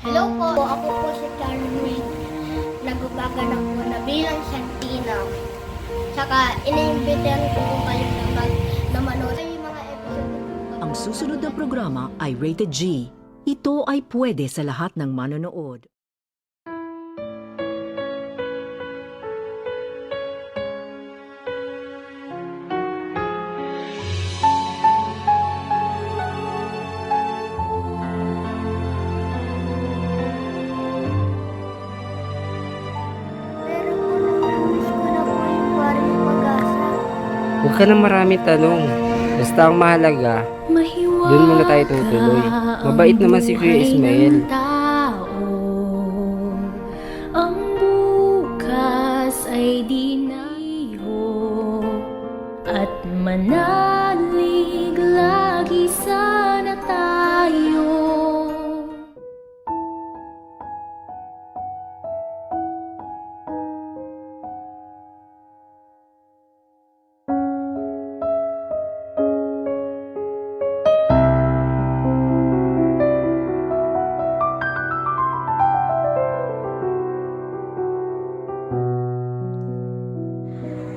Hello po, ako po si Charmaine. Nagbabaganap po na bilang Santina. Saka iniimbitahan ko po kayo na manood yung mga episode. Ang susunod na programa ay Rated G. Ito ay pwede sa lahat ng manonood. Pero po, na-promise ko na po yung parang pag-asa. Huwag ka na marami tanong. Basta ang mahalaga, doon muna tayo tutuloy. Mabait naman si Kuya Ismael. Ang bukas ay di naiho at manalig lagi sana tayo.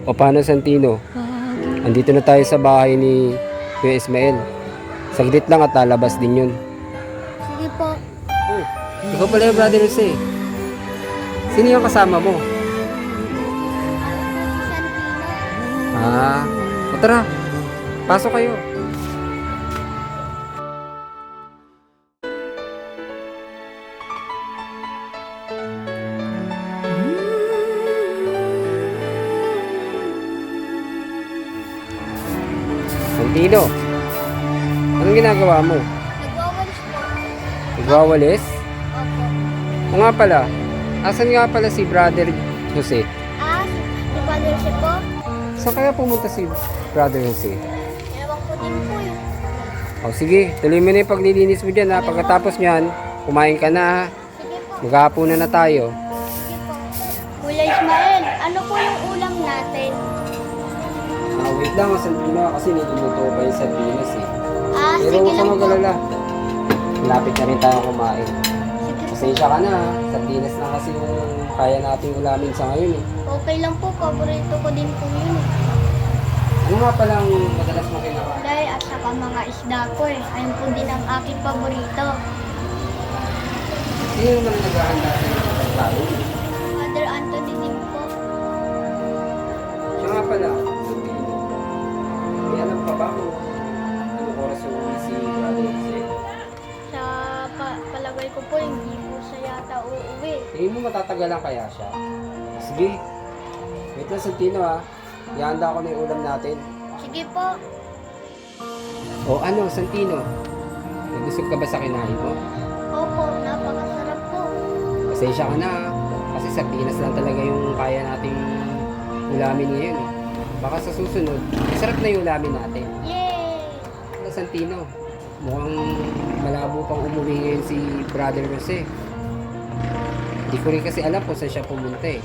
O paano, Santino? Andito na tayo sa bahay ni Kuya Ismael. Saglit lang at lalabas din yun. Sige po. Oh, ikaw pala yung brother Jose. Sino yung kasama mo? Ako po si Santina. O tara, pasok kayo. Santino, anong ginagawa mo? Nagwawalis po. Nagwawalis? Opo. O nga pala, asan nga pala si brother Jose? Si Father si po. Saan kaya pumunta si brother Jose? Ewan ko din po eh. O sige, tuloy mo na yung paglilinis mo dyan ha. Pagkatapos nyan, kumain ka na ha. Sige po. Maghahapunan na tayo. Sige po. Kuya Ismael, ano po yung ulam natin? Wait lang, Santino, kasi niluluto pa yung sardinas eh. Pero Sige huwag ka lang po. mag-alala. Malapit na rin tayo kumain. Sige po. Pasensya ka na ha. Sardinas na kasi yung kaya nating ulamin sa ngayon eh. Okay lang po, paborito ko din po yun. Ano nga palang madalas mo kinakain? Kulay at saka mga isda ko eh. Ayun po din ang aking paborito. Sino naman naghahanda sa inyo ng pagkain? Father Anthony din po. Siya nga pala, Santino. May alam pa ba kung anong oras yung uwi si brother Jose? Sa palagay ko po, hindi po siya yata uuwi. Tingin mo matatagalan kaya siya? Sige. Wait lang, Santino ha. Ihanda ko na yung ulam natin. Sige po. O ano, Santino? Nagusog ka ba sa kinain mo? Opo, napakasarap po. Pasensya ka na ha. Kasi sardinas lang talaga yung kaya nating ulamin ngayon eh. Baka sa susunod, sarap na yung ulamin natin. Yay! Ano, Santino? Mukhang malabo pang umuwi ngayon si Brother Jose. Hindi ko rin kasi alam kung saan siya pumunta eh.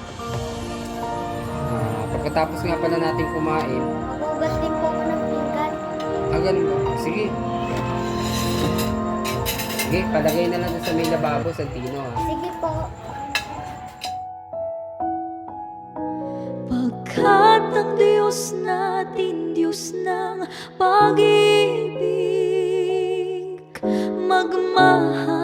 Pagkatapos nga pala natin kumain, Magugas din po ako ng pinggan. ganun ba? Sige. Sige, palagay na lang sa may lababo, Santino ha. Sige po. Pagkat ang Diyos natin, Diyos ng pag-ibig, magmahal